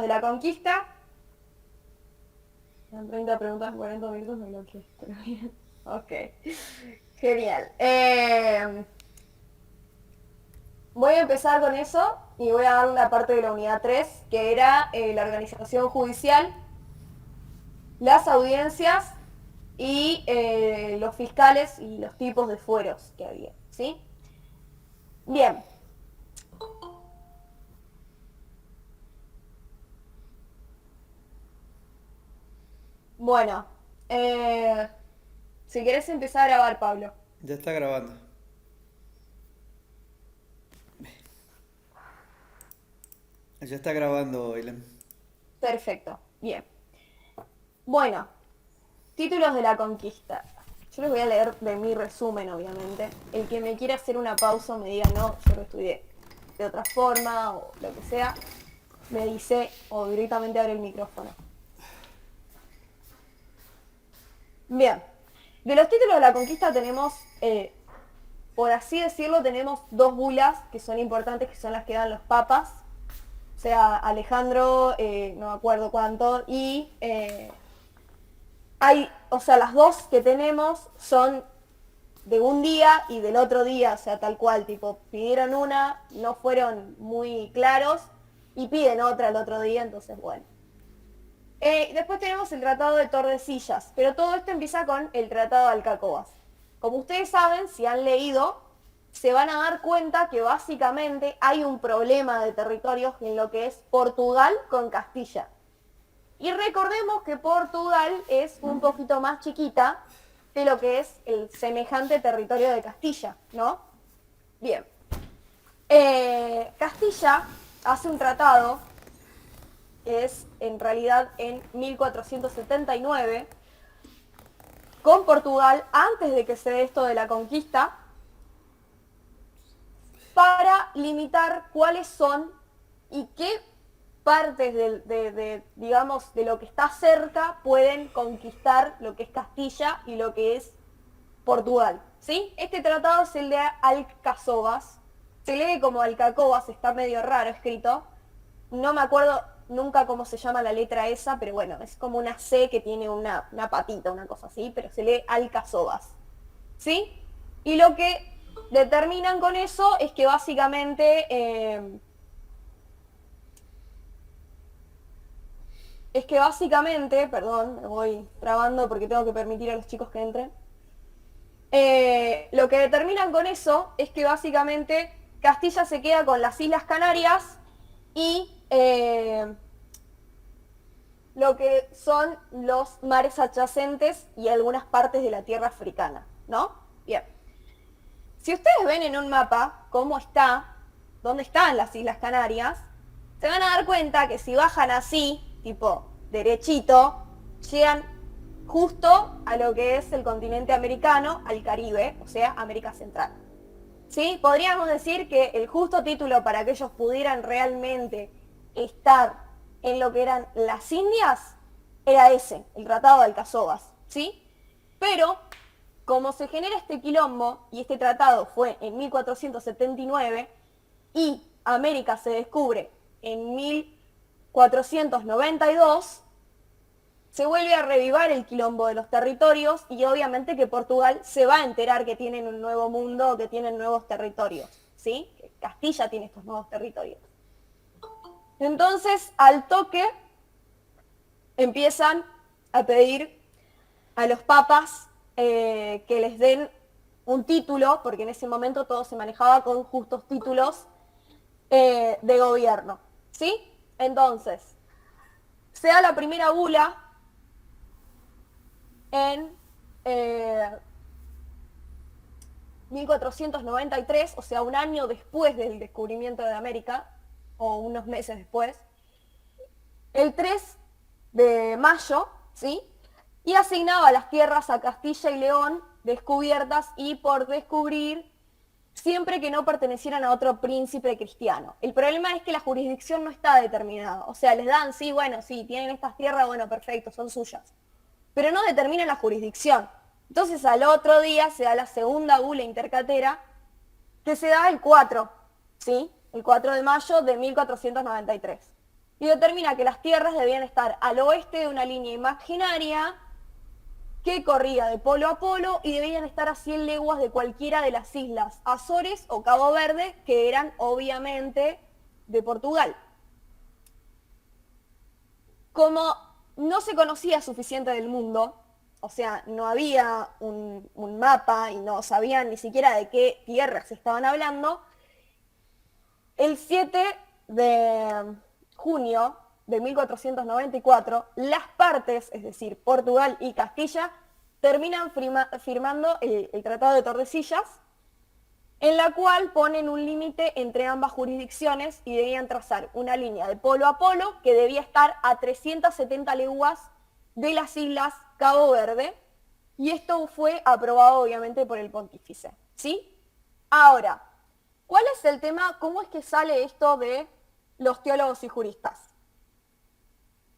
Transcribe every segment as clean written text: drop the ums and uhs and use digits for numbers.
de la conquista. En 30 preguntas en 40 minutos me bloqueé, pero bien. Ok. Genial. Voy a empezar con eso y voy a dar una parte de la unidad 3, que era la organización judicial, las audiencias y los fiscales y los tipos de fueros que había, ¿sí? Bien. Bueno, eh, si querés empezar a grabar, Pablo. Ya está grabando. Ya está grabando, Ilan. Perfecto, bien. Bueno, títulos de la conquista. Yo les voy a leer de mi resumen, obviamente. El que me quiera hacer una pausa o me diga, no, yo lo estudié de otra forma o lo que sea, me dice o directamente abre el micrófono. Bien, de los títulos de la conquista tenemos, por así decirlo, tenemos dos bulas que son importantes, que son las que dan los papas. O sea, Alejandro, no me acuerdo cuánto, y o sea, las dos que tenemos son de un día y del otro día, o sea, tal cual, tipo, pidieron una, no fueron muy claros y piden otra el otro día, entonces bueno. Después tenemos el Tratado de Tordesillas, pero todo esto empieza con el Tratado de Alcacobas. Como ustedes saben, si han leído, se van a dar cuenta que básicamente hay un problema de territorios en lo que es Portugal con Castilla. Y recordemos que Portugal es un poquito más chiquita de lo que es el semejante territorio de Castilla, ¿no? Bien. Castilla hace un tratado, que es en realidad en 1479, con Portugal, antes de que se dé esto de la conquista, para limitar cuáles son y qué partes digamos, de lo que está cerca pueden conquistar lo que es Castilla y lo que es Portugal, ¿sí? Este tratado es el de Alcazobas, se lee como Alcacobas, está medio raro escrito, no me acuerdo nunca cómo se llama la letra esa, pero bueno, es como una C que tiene una patita, una cosa así, pero se lee Alcazobas, ¿sí? Y lo que determinan con eso es que básicamente perdón, me voy trabando porque tengo que permitir a los chicos que entren. Lo que determinan con eso es que básicamente Castilla se queda con las Islas Canarias y lo que son los mares adyacentes y algunas partes de la tierra africana, ¿no? Bien. Si ustedes ven en un mapa cómo está, dónde están las Islas Canarias, se van a dar cuenta que si bajan así, tipo derechito, llegan justo a lo que es el continente americano, al Caribe, o sea, América Central. ¿Sí? Podríamos decir que el justo título para que ellos pudieran realmente estar en lo que eran las Indias era ese, el Tratado de Alcazobas, ¿sí? Pero como se genera este quilombo, y este tratado fue en 1479, y América se descubre en 1492, se vuelve a revivar el quilombo de los territorios y obviamente que Portugal se va a enterar que tienen un nuevo mundo, que tienen nuevos territorios, ¿sí? Que Castilla tiene estos nuevos territorios. Entonces, al toque, empiezan a pedir a los papas que les den un título, porque en ese momento todo se manejaba con justos títulos de gobierno, ¿sí? Entonces, se da la primera bula en 1493, o sea, un año después del descubrimiento de América, o unos meses después, el 3 de mayo, ¿sí? Y asignaba las tierras a Castilla y León descubiertas y por descubrir siempre que no pertenecieran a otro príncipe cristiano. El problema es que la jurisdicción no está determinada. O sea, les dan, sí, bueno, sí, tienen estas tierras, bueno, perfecto, son suyas. Pero no determinan la jurisdicción. Entonces al otro día se da la segunda bula intercatera, que se da el 4, ¿sí? El 4 de mayo de 1493. y determina que las tierras debían estar al oeste de una línea imaginaria que corría de polo a polo y debían estar a 100 leguas de cualquiera de las islas Azores o Cabo Verde, que eran obviamente de Portugal. Como no se conocía suficiente del mundo, o sea, no había un mapa y no sabían ni siquiera de qué tierras estaban hablando, el 7 de junio de 1494, las partes, es decir, Portugal y Castilla, terminan firmando el Tratado de Tordesillas, en la cual ponen un límite entre ambas jurisdicciones y debían trazar una línea de polo a polo que debía estar a 370 leguas de las islas Cabo Verde, y esto fue aprobado obviamente por el pontífice, ¿sí? Ahora, ¿cuál es el tema? ¿Cómo es que sale esto de los teólogos y juristas?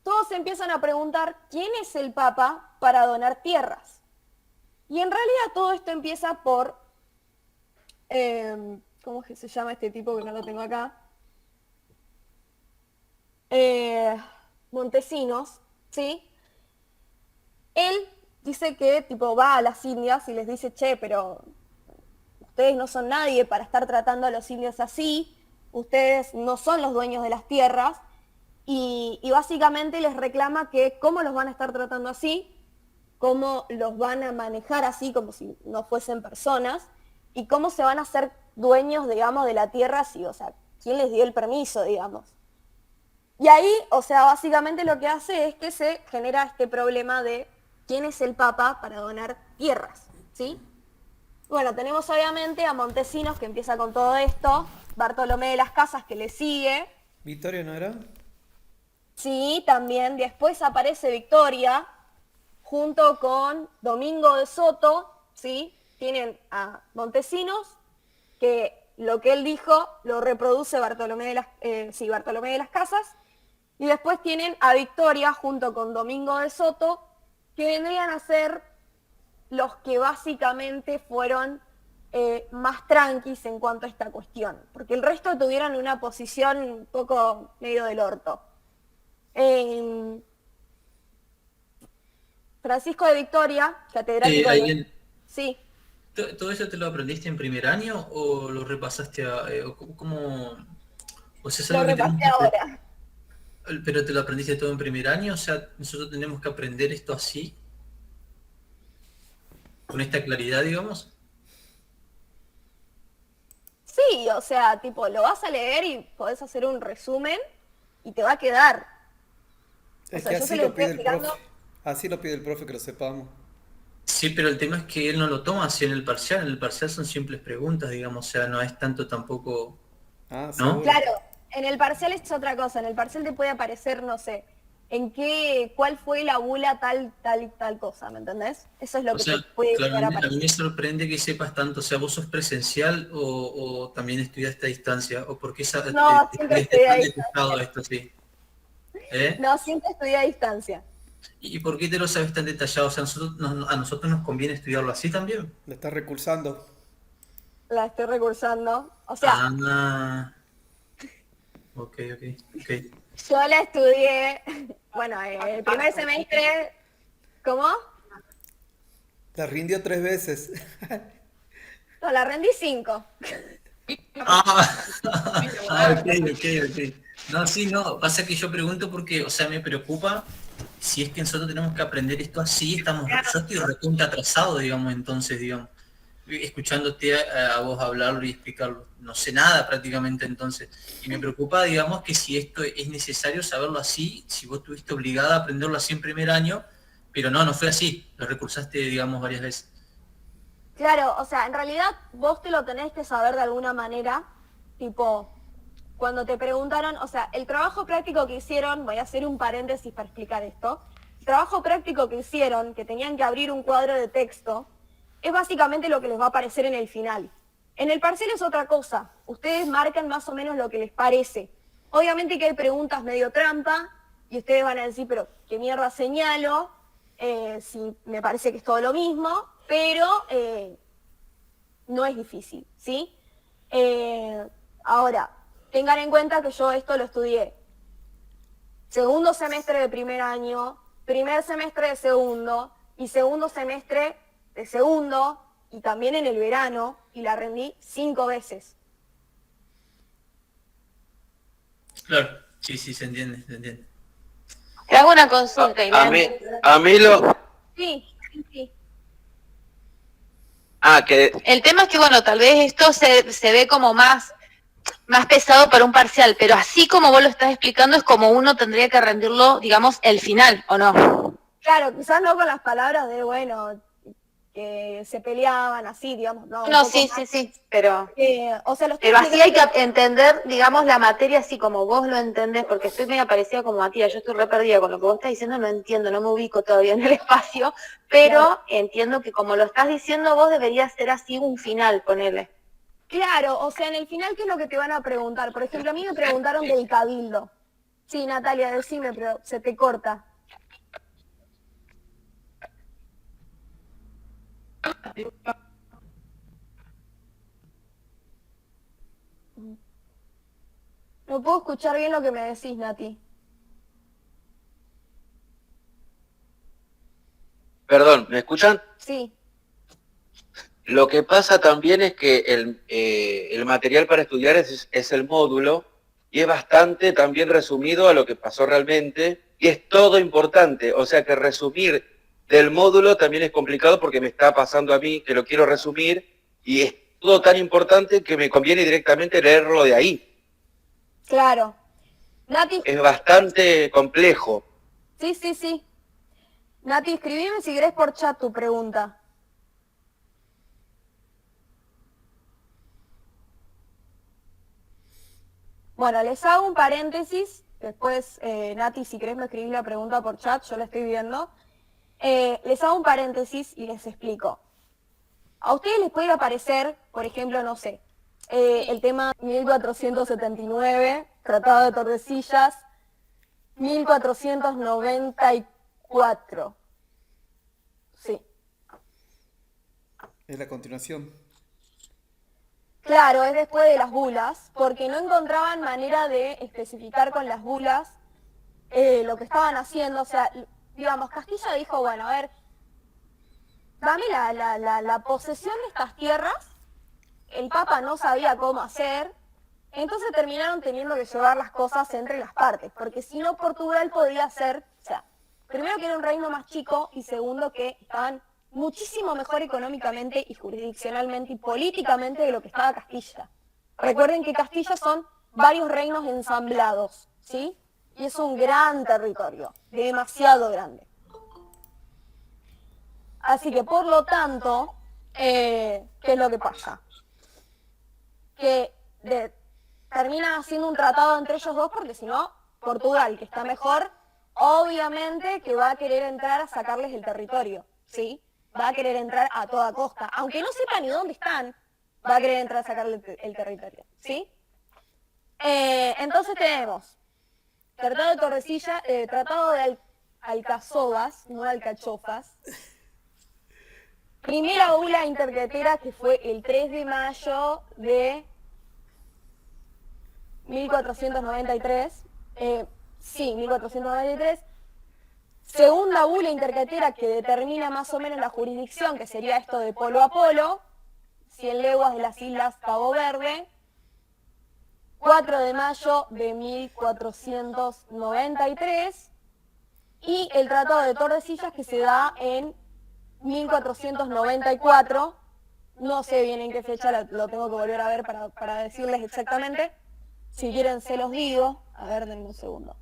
Todos se empiezan a preguntar quién es el Papa para donar tierras. Y en realidad todo esto empieza por, ¿cómo es que se llama este tipo que no lo tengo acá? Montesinos, ¿sí? Él dice que tipo va a las Indias y les dice, che, pero ustedes no son nadie para estar tratando a los indios así, ustedes no son los dueños de las tierras, y básicamente les reclama que cómo los van a estar tratando así, cómo los van a manejar así como si no fuesen personas, y cómo se van a hacer dueños, digamos, de la tierra así, o sea, ¿quién les dio el permiso, digamos? Y ahí, o sea, básicamente lo que hace es que se genera este problema de quién es el Papa para donar tierras, ¿sí? Bueno, tenemos obviamente a Montesinos que empieza con todo esto, Bartolomé de las Casas que le sigue, ¿Victoria no era? sí, también después aparece Victoria, junto con Domingo de Soto, ¿sí? Tienen a Montesinos, que lo que él dijo lo reproduce Bartolomé de las Casas, y después tienen a Victoria junto con Domingo de Soto, que vendrían a ser los que básicamente fueron más tranquis en cuanto a esta cuestión, porque el resto tuvieron una posición un poco medio del orto. Francisco de Victoria, catedrático de... Ailén, Sí, ¿todo eso te lo aprendiste en primer año o lo repasaste o o sea, es lo algo que tenemos repasé que ahora. pero te lo aprendiste todo en primer año? O sea, nosotros tenemos que aprender esto así, con esta claridad, digamos. Sí, o sea, tipo, lo vas a leer y podés hacer un resumen y te va a quedar. O Es sea, que yo se así lo lo estoy pide el explicando. profe. Así lo pide el profe que lo sepamos. Sí, pero el tema es que él no lo toma así en el parcial. En el parcial son simples preguntas, digamos, o sea, no es tanto tampoco, Ah, ¿no? seguro. Claro, en el parcial es otra cosa. En el parcial te puede aparecer, no sé, cuál fue la bula tal, tal y tal cosa, ¿me entendés? Eso es lo O que sea, te puede claro, llegar a a mí aparecer. me sorprende que sepas tanto. O sea, ¿vos sos presencial o también estudiaste a distancia? ¿O por qué No, siempre estudiaste estudié a tan detallado distancia. esto así? ¿Eh? No, siempre estudié a distancia. ¿Y por qué te lo sabes tan detallado? O sea, a nosotros nos conviene estudiarlo así también. Le está recursando. La estoy recursando. O sea, Ah, ok, ok, ok. yo la estudié, bueno, el primer semestre, ¿cómo? La rindió 3 veces. No, la rendí 5. Ah, ok, ok, ok. No, sí, no, pasa que yo pregunto porque, o sea, me preocupa si es que nosotros tenemos que aprender esto así, yo estoy recontra atrasado, digamos, entonces, digamos, escuchándote a vos hablarlo y explicarlo, no sé nada prácticamente entonces, y me preocupa, digamos, que si esto es necesario saberlo así, si vos estuviste obligada a aprenderlo así en primer año, pero no fue así, lo recursaste, digamos, varias veces. Claro, o sea, en realidad vos te lo tenés que saber de alguna manera, tipo, cuando te preguntaron, o sea, el trabajo práctico que hicieron, voy a hacer un paréntesis para explicar esto, el trabajo práctico que hicieron, que tenían que abrir un cuadro de texto, es básicamente lo que les va a aparecer en el final. En el parcial es otra cosa, ustedes marcan más o menos lo que les parece. Obviamente que hay preguntas medio trampa, y ustedes van a decir, pero ¿qué mierda señalo? Si me parece que es todo lo mismo, pero no es difícil, ¿sí? Ahora, tengan en cuenta que yo esto lo estudié segundo semestre de primer año, primer semestre de segundo y segundo semestre de segundo y también en el verano y la rendí 5 veces. Claro, sí, sí, se entiende, se entiende. Te hago una consulta, A mí, Inés. a mí lo... Sí, sí. que El tema es que, bueno, tal vez esto se ve como más pesado para un parcial, pero así como vos lo estás explicando es como uno tendría que rendirlo, digamos, el final, ¿o no? Claro, quizás no con las palabras de, bueno, que se peleaban así, digamos, no, un No, poco sí, más. sí, pero O sea, lo estoy así hay explicando- que entender, digamos, la materia así como vos lo entendés, porque estoy medio parecida como Matías, yo estoy re perdida con lo que vos estás diciendo, no entiendo, no me ubico todavía en el espacio, pero Claro. entiendo que como lo estás diciendo vos debería ser así un final, ponele. Claro, o sea, en el final, ¿qué es lo que te van a preguntar? Por ejemplo, a mí me preguntaron del cabildo. Sí, Natalia, decime, pero se te corta. No puedo escuchar bien lo que me decís, Nati. Perdón, ¿me escuchan? Sí, Lo que pasa también es que el material para estudiar es el módulo y es bastante también resumido a lo que pasó realmente y es todo importante. O sea que resumir del módulo también es complicado porque me está pasando a mí que lo quiero resumir y es todo tan importante que me conviene directamente leerlo de ahí. claro. Nati, Es bastante complejo. sí, sí, sí. Nati, escribime si querés por chat tu pregunta. Bueno, les hago un paréntesis. Después, Nati, si querés me escribís la pregunta por chat, yo la estoy viendo. Les hago un paréntesis y les explico. A ustedes les puede aparecer, por ejemplo, no sé, el tema 1479, Tratado de Tordesillas, 1494. Sí. Es la continuación. Claro, es después de las bulas, porque no encontraban manera de especificar con las bulas lo que estaban haciendo. O sea, digamos, Castilla dijo, bueno, a ver, dame la posesión de estas tierras. El Papa no sabía cómo hacer, entonces terminaron teniendo que llevar las cosas entre las partes, porque si no Portugal podía ser, o sea, primero que era un reino más chico y segundo que estaban muchísimo mejor económicamente y jurisdiccionalmente y políticamente de lo que estaba Castilla. Recuerden que Castilla son varios reinos ensamblados, ¿sí? Y es un gran territorio, demasiado grande. Así que por lo tanto, ¿qué es lo que pasa? Que termina haciendo un tratado entre ellos dos porque si no, Portugal, que está mejor, obviamente que va a querer entrar a sacarles el territorio, ¿sí? Va a querer entrar a toda costa. Aunque no sepa ni dónde están, va a querer entrar a sacarle el territorio, ¿sí? Entonces tenemos Tratado de Tordesillas, Tratado de Alcazovas, no Alcachofas. Primera bula intercretera que fue el 3 de mayo de 1493. Sí, 1493. Segunda bula intercretera que determina más o menos la jurisdicción, que sería esto de polo a polo, 100 leguas de las islas Cabo Verde. 4 de mayo de 1493. Y el Tratado de Tordesillas que se da en 1494, no sé bien en qué fecha, lo tengo que volver a ver para decirles exactamente. Si quieren se los digo. A ver, denme un segundo.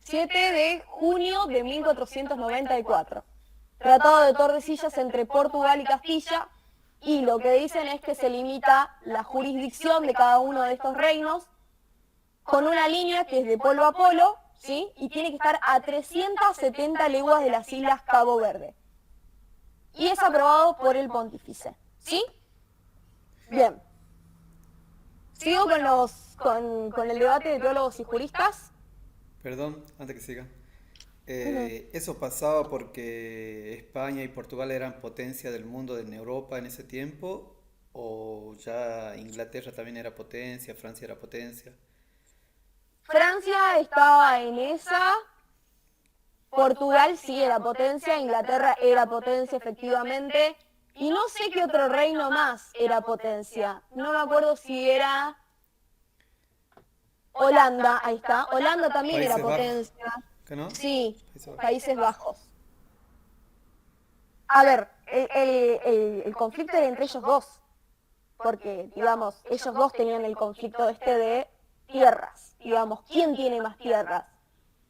7 de junio de 1494. Tratado de Tordesillas entre Portugal y Castilla. Y lo que dicen es que se limita la jurisdicción de cada uno de estos reinos con una línea que es de polo a polo, ¿sí? Y tiene que estar a 370 leguas de las islas Cabo Verde. Y es aprobado por el pontífice, ¿sí? Bien. Sigo con el debate de teólogos y juristas. Perdón, antes que siga. Eso pasaba porque España y Portugal eran potencia del mundo en Europa en ese tiempo o ya Inglaterra también era potencia, Francia era potencia. Francia estaba en esa, Portugal sí era potencia, Inglaterra era potencia efectivamente, y no sé qué otro reino más era potencia. No me acuerdo si era Holanda, ahí está. Holanda también era Países Bajos, potencia. ¿qué no? Sí, Países Bajos. Países Bajos. A ver, el conflicto era entre ellos dos, porque, digamos, ellos dos tenían el conflicto este de tierras, digamos, ¿quién tiene más tierras?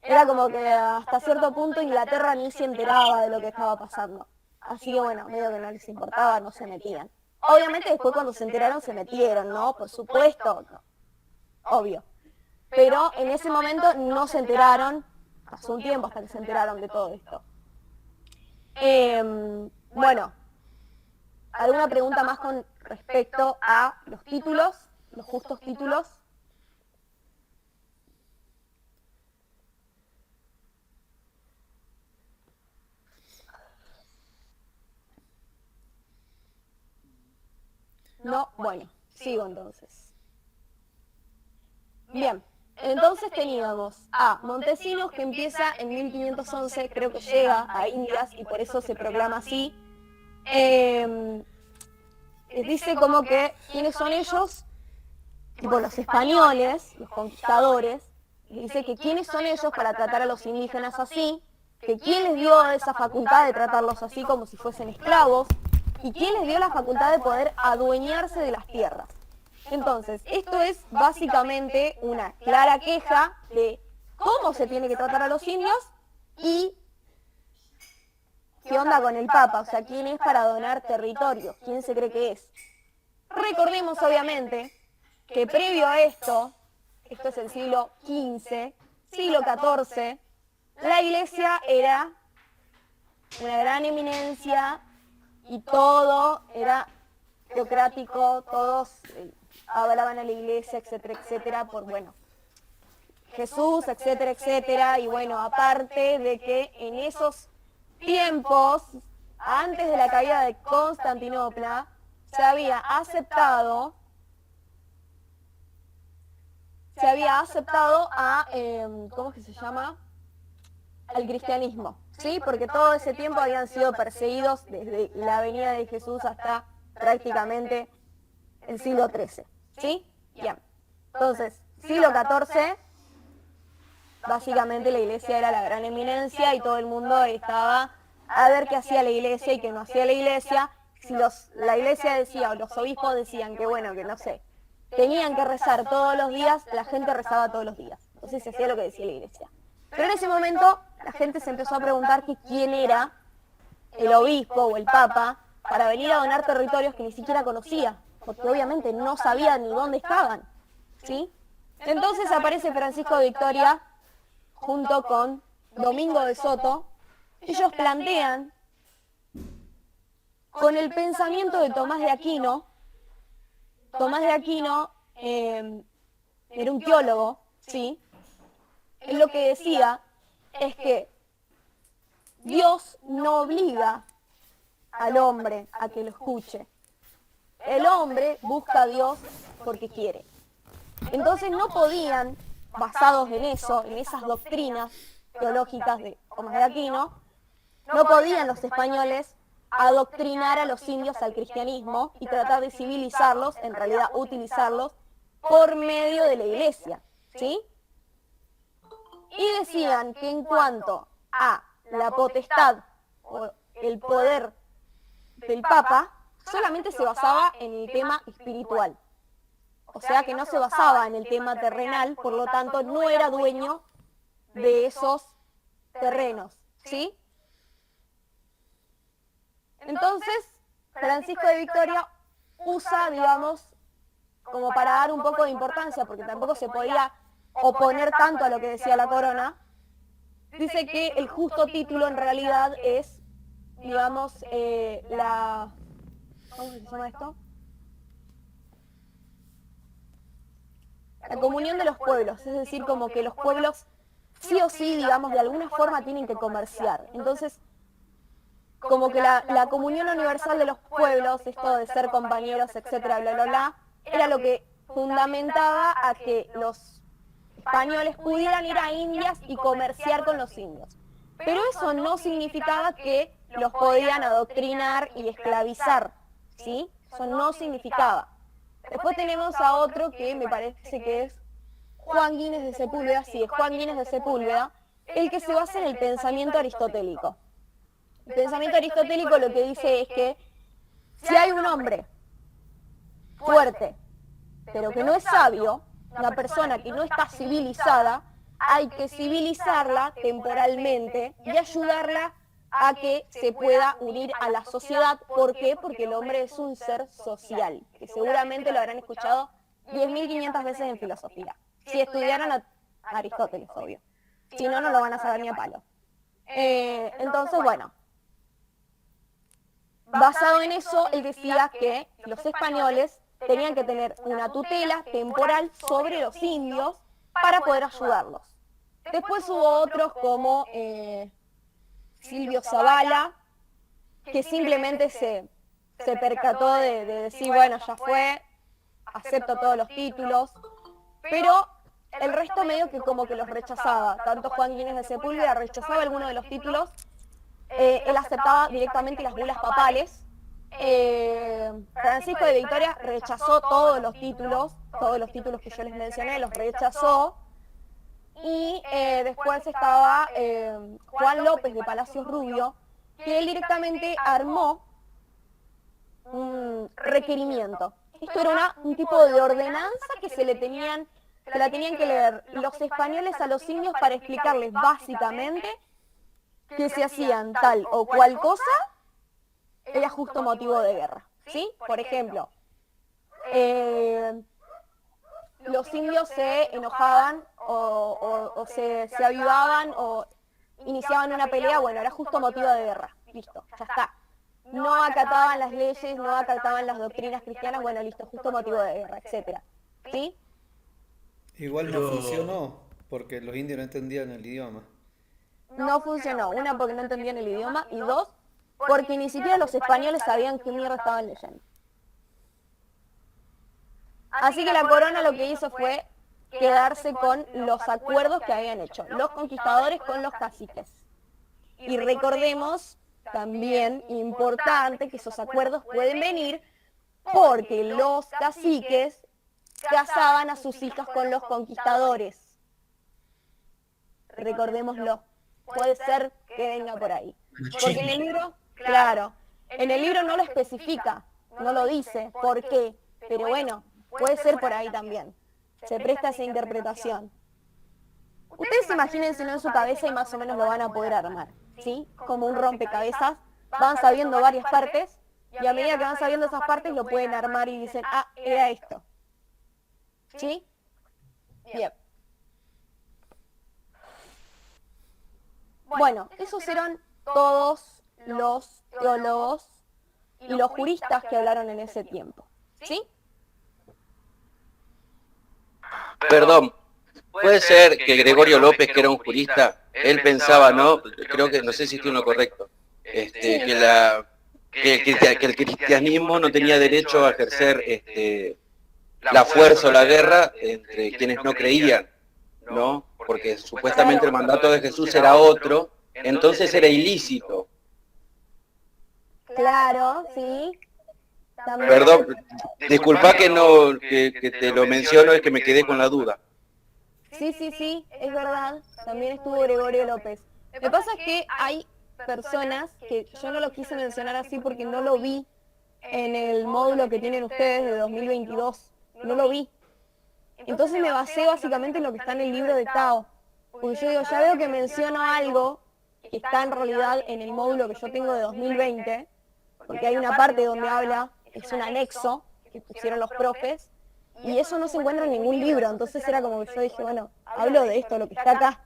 Era como que hasta cierto punto Inglaterra ni se enteraba de lo que estaba pasando. Así que bueno, medio que no les importaba, no se metían. Obviamente después cuando se enteraron se metieron, ¿no? Por supuesto, no, obvio. Pero en ese momento no se enteraron, pasó un tiempo hasta que se enteraron de todo esto. Bueno, ¿alguna pregunta más con respecto a los títulos, los justos títulos? No, bueno, sigo entonces. Bien, entonces teníamos a Montesinos que empieza en 1511, creo que llega a Indias y por eso se proclama así. Dice como que quiénes son ellos, tipo los españoles, los conquistadores, y dice que quiénes son ellos para tratar a los indígenas así, que quién les dio esa facultad de tratarlos así como si fuesen esclavos, y quién les dio la facultad de poder adueñarse de las tierras. Entonces, esto es básicamente una clara queja de cómo se tiene que tratar a los indios y qué onda con el Papa, o sea, quién es para donar territorio, quién se cree que es. Recordemos, obviamente, que previo a esto es el siglo XV, siglo XIV, la iglesia era una gran eminencia y todo era teocrático, todos hablaban a la iglesia, etcétera, etcétera, por, bueno, Jesús, etcétera, etcétera, y bueno, aparte de que en esos tiempos, antes de la caída de Constantinopla, se había aceptado a, ¿cómo es que se llama? Al cristianismo, ¿sí? Porque todo ese tiempo habían sido perseguidos desde la venida de Jesús hasta prácticamente el siglo XIII, ¿sí? Bien. Entonces, siglo XIV, básicamente la iglesia era la gran eminencia y todo el mundo estaba a ver qué hacía la iglesia y qué no hacía la iglesia. Si la iglesia decía o los obispos decían que bueno, que no sé, tenían que rezar todos los días, la gente rezaba todos los días. Entonces se hacía lo que decía la iglesia. Pero en ese momento la gente se empezó a preguntar que quién era el obispo o el papa para venir a donar territorios que ni siquiera conocía, porque obviamente no sabía ni dónde estaban, ¿sí? Entonces aparece Francisco de Victoria junto con Domingo de Soto. Ellos plantean, con el pensamiento de Tomás de Aquino, era un teólogo, ¿sí? Él lo que decía es que Dios no obliga al hombre a que lo escuche. El hombre busca a Dios porque quiere. Entonces no podían, basados en eso, en esas doctrinas teológicas de Tomás de Aquino, no podían los españoles adoctrinar a los indios al cristianismo y tratar de civilizarlos, en realidad utilizarlos, por medio de la iglesia, ¿sí? Y decían que en cuanto a la potestad o el poder del Papa, solamente se basaba en el tema espiritual. O sea que no se basaba en el tema terrenal, por lo tanto no era dueño de esos terrenos, ¿sí? Entonces, Francisco de Victoria usa, digamos, como para dar un poco de importancia, porque tampoco se podía oponer tanto a lo que decía la corona, dice que el justo título en realidad es, digamos, ¿cómo se llama esto? La comunión de los pueblos, es decir, como que los pueblos sí o sí, digamos, de alguna forma tienen que comerciar. Entonces, como que la comunión universal de los pueblos, esto de ser compañeros, etcétera, bla, bla, bla, era lo que fundamentaba a que los españoles pudieran ir a Indias y comerciar con los indios. Pero eso no significaba que los podían adoctrinar y esclavizar, ¿sí? Eso no significaba. Después tenemos a otro que me parece que es Juan Gines de Sepúlveda, sí, es Juan Gines de Sepúlveda, el que se basa en el pensamiento aristotélico. El pensamiento aristotélico lo que dice es que si hay un hombre fuerte, pero que no es sabio, una persona que no está civilizada, hay que civilizarla temporalmente y ayudarla a que se pueda unir a la sociedad. ¿Por qué? Porque el hombre es un ser social, que seguramente lo habrán escuchado 10.500 veces en filosofía. Si estudiaron a Aristóteles, obvio. Si no, no lo van a saber ni a palo. Entonces, bueno, basado en eso, él decía que los españoles tenían que tener una tutela temporal sobre los indios para poder ayudarlos. Después hubo otros como Silvio Zavala, que simplemente se percató de decir, bueno, ya fue, acepto todos los títulos, pero el resto medio que como que los rechazaba. Tanto Juan Gines de Sepúlveda rechazaba algunos de los títulos, él aceptaba directamente las bulas papales. Francisco de Victoria rechazó todos los títulos que yo les mencioné, los rechazó. Y después estaba Juan López de Palacios Rubio, que él directamente armó un requerimiento. Esto era un tipo de ordenanza que se la tenían que leer los españoles a los indios para explicarles básicamente que si hacían tal o cual cosa era justo motivo de guerra, ¿sí? Por ejemplo, los indios se enojaban o se avivaban o iniciaban una pelea, bueno, era justo motivo de guerra, listo, ya está. No acataban las leyes, no acataban las doctrinas cristianas, bueno, listo, justo motivo de guerra, etcétera, ¿sí? Igual no funcionó porque los indios no entendían el idioma. No funcionó, una porque no entendían el idioma y dos, porque ni siquiera los españoles sabían qué mierda estaban leyendo. Así que la corona lo que hizo fue quedarse con los acuerdos que habían hecho los conquistadores con los caciques. Y recordemos también, importante, que esos acuerdos pueden venir porque los caciques casaban a sus hijas con los conquistadores. Recordémoslo. Puede ser que venga por ahí. Porque en el libro, claro, en el libro no lo especifica, no lo dice por qué, pero bueno, puede ser por ahí también. Se presta esa interpretación. Ustedes imagínenselo en su cabeza y más o menos lo van a poder armar, ¿sí? Como un rompecabezas, van sabiendo varias partes y a medida que van sabiendo esas partes lo pueden armar y dicen, ah, era esto. ¿Sí? Bien. Bueno, esos eran todos los teólogos y los juristas que hablaron en ese tiempo, ¿sí? Perdón, puede ser que Gregorio López, que era un jurista, él pensaba, ¿no? Creo que, no sé si estoy en lo correcto, que el cristianismo no tenía derecho a ejercer la fuerza o la guerra entre quienes no creían, ¿no? Porque supuestamente el mandato de Jesús era otro, entonces era ilícito. Claro, sí. También. Perdón, disculpa que no que te lo menciono, es que me quedé con la duda. Sí, sí, sí, es verdad. También estuvo Gregorio López. Lo que pasa es que hay personas que yo no lo quise mencionar así porque no lo vi en el módulo que tienen ustedes de 2022. No lo vi. Entonces me basé básicamente en lo que está en el libro de Tao. Porque yo digo, ya veo que menciono algo que está en realidad en el módulo que yo tengo de 2020, porque hay una parte donde habla, es un anexo que pusieron los profes, y eso no se encuentra en ningún libro. Entonces era como que yo dije, bueno, hablo de esto, lo que está acá.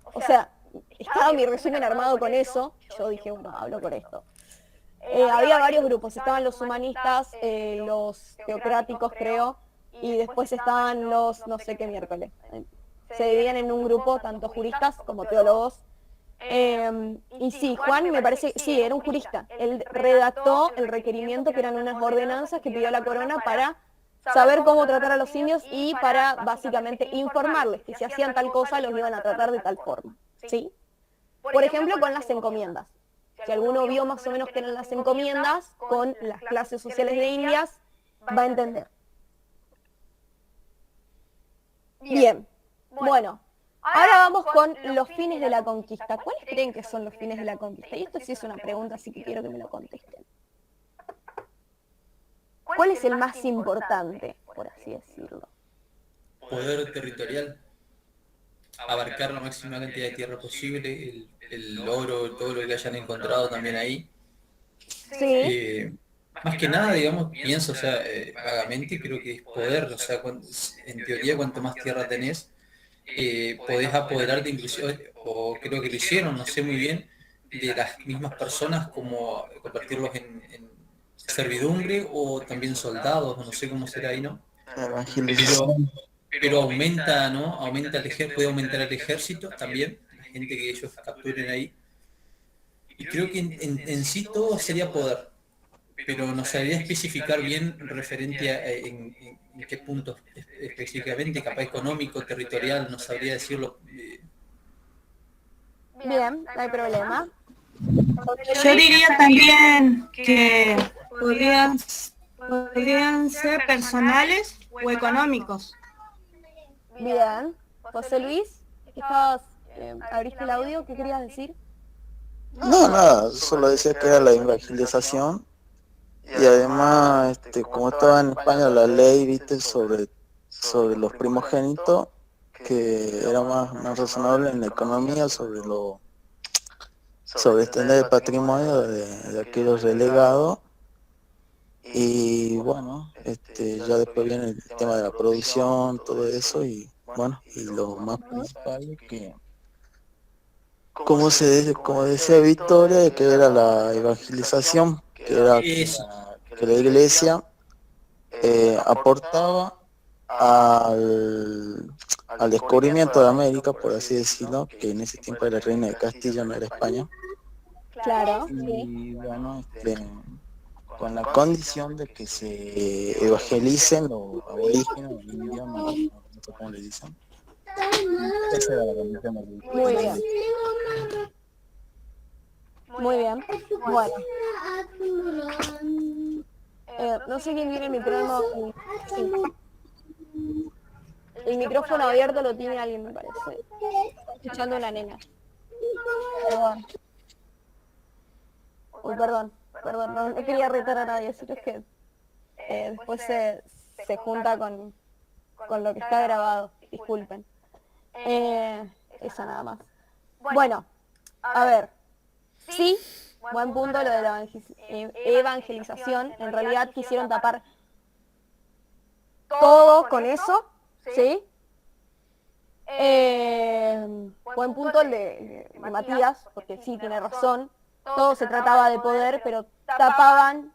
O sea, estaba mi resumen armado con eso, y yo dije, bueno, hablo por esto. Había varios grupos, estaban los humanistas, los teocráticos creo, y después estaban los no sé qué miércoles. Se dividían en un grupo, tanto juristas como teólogos, Y sí, Juan me parece, sí, era un jurista. Él redactó el requerimiento que eran unas ordenanzas que pidió la corona para saber cómo tratar a los indios y para básicamente informarles que si hacían tal cosa los iban a tratar de tal forma, ¿sí? Por ejemplo, con las encomiendas. Si alguno vio más o menos qué eran las encomiendas con las clases sociales de Indias, va a entender. Bien, bueno, ahora vamos con los fines de la conquista. ¿Cuáles creen que son los fines de la conquista? Y esto sí es una pregunta, así que quiero que me lo contesten. ¿Cuál es el más importante, por así decirlo? Poder territorial, abarcar la máxima cantidad de tierra posible, el oro, todo lo que hayan encontrado también ahí. Sí, Más que nada, digamos, pienso, o sea, vagamente creo que es poder, o sea, en teoría cuanto más tierra tenés, podés apoderarte inclusive, o creo que lo hicieron, no sé muy bien, de las mismas personas como convertirlos en servidumbre o también soldados, no sé cómo será ahí, ¿no? Pero, Evangelización. pero aumenta, ¿no? Aumenta puede aumentar el ejército también, la gente que ellos capturen ahí. Y creo que en sí todo sería poder, pero no sabría especificar bien referente a en qué puntos específicamente, capaz económico, territorial, no sabría decirlo. bien, no hay problema. Yo diría también que podrían ser personales o económicos. Bien. José Luis, ¿qué estabas, abriste el audio? ¿Qué querías decir? No, nada, solo decía que era la evangelización y además, como estaba en España la ley, viste, sobre los primogénitos, que era más razonable en la economía sobre extender el patrimonio de aquellos relegados. Y bueno, ya después viene el tema de la producción, todo eso, y bueno, y lo más principal es que, como decía Victoria, que era la evangelización, que era Eso. que la iglesia aportaba al descubrimiento de América, por así decirlo, que en ese tiempo era el Reino de Castilla, no era España. Claro, sí. Y bueno, con la condición de que se evangelicen los aborígenes, los indios, no sé cómo le dicen. Esa era la condición Muy bien. Muy bien. Bueno, no sé quién tiene el micrófono. Sí. El micrófono abierto lo tiene alguien, me parece. Está escuchando una nena. Perdón. Uy, perdón, no quería retar a nadie, sino es que después se junta con lo que está grabado. Disculpen. Eso nada más. Bueno, a ver. Sí, buen punto lo de la evangelización. En realidad quisieron tapar todo con eso, ¿sí? Buen punto el de Matías, porque sí, tiene razón. Todo se trataba de poder, pero tapaban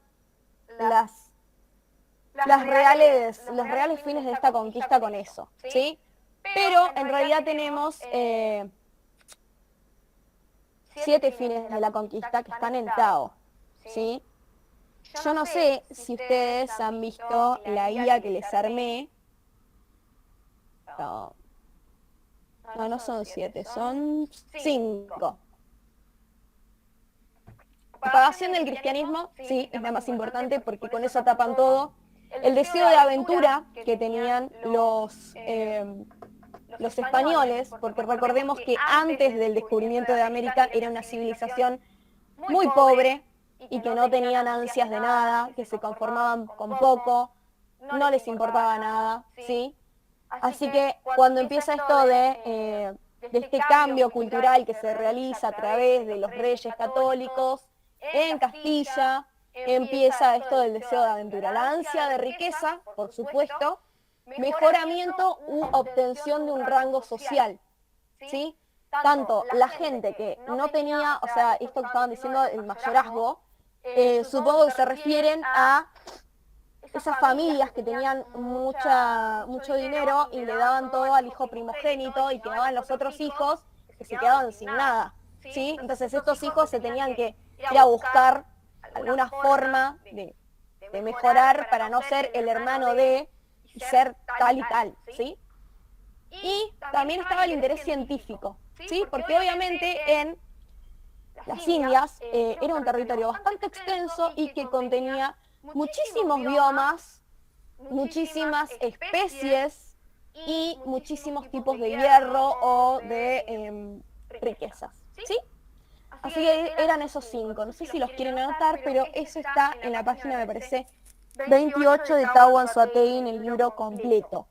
los reales fines de esta conquista con eso, ¿sí? Pero en realidad tenemos 7 fines de la conquista que están en Tao, ¿sí? Yo no sé si ustedes han visto la guía que les armé. No son 7, son 5. Propagación del cristianismo, sí, es la más importante porque con eso tapan todo. El deseo de aventura que tenían los españoles, porque recordemos que antes del descubrimiento de América era una civilización muy pobre y que no tenían ansias de nada, que se conformaban con poco, no les importaba nada, ¿sí? Así que cuando empieza esto de este cambio cultural que se realiza a través de los reyes católicos en Castilla, empieza esto del deseo de aventura, la ansia de riqueza, por supuesto, mejoramiento u obtención de un rango social, ¿sí? Tanto la gente que no tenía, o sea, esto que estaban diciendo, el mayorazgo, supongo que se refieren a esas familias que tenían mucho dinero y le daban todo al hijo primogénito y quedaban los otros hijos que se quedaban sin nada, ¿sí? Entonces estos hijos se tenían que ir a buscar alguna forma de mejorar para no ser el hermano de y ser tal y tal, ¿sí? Y también estaba el interés científico, ¿sí? Porque obviamente en las Indias era un territorio bastante extenso y que contenía muchísimos biomas, muchísimas especies y muchísimos tipos de hierro o de riquezas, ¿sí? Así que eran esos 5. No sé si los quieren anotar, pero eso está en la página, me parece, 28 de Tawan Suatei en el libro completo.